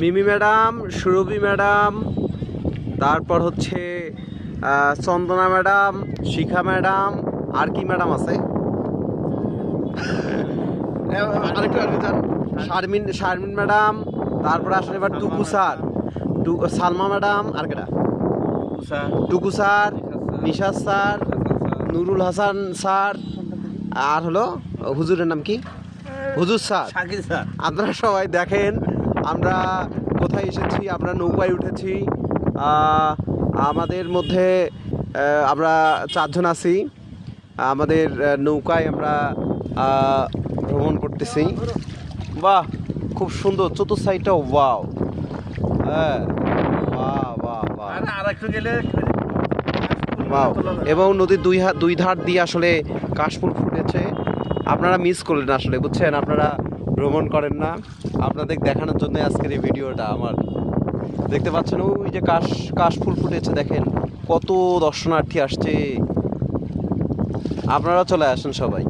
মিমি madam, সুরভি madam, তারপর হচ্ছে চন্দনা madam, শিখা madam, আর কি ম্যাডাম আছে শারমিন ম্যাডাম, তারপরে আসলে এবার টুকু স্যার, সালমা ম্যাডাম, আর কেটা টুকু sir, Nishad sir, Nurul Hasan sir, আর হলো হুজুরের নাম কি, হুজুর স্যার। আপনারা সবাই দেখেন আমরা কোথায় এসেছি। আমরা নৌকায় উঠেছি। আমাদের মধ্যে আমরা 4 জন আছি। আমাদের নৌকায় আমরা ভ্রমণ করতেছি। বাহ, খুব সুন্দর চতুর্থ সাইডটাও। ওয়াও, হ্যাঁ, বাহ বাহ বাহ, বাহ। এবং নদীর দুই ধার দিয়ে আসলে কাশফুল ফুটেছে। আপনারা মিস করলেন আসলে, বুঝছেন, আপনারা ভ্রমণ করেন না। আপনাদের দেখানোর জন্য আজকের এই ভিডিওটা আমার। দেখতে পাচ্ছেন ওই যে কাশফুল ফুটেছে, দেখেন কত দর্শনার্থী আসছে। আপনারা চলে আসেন সবাই।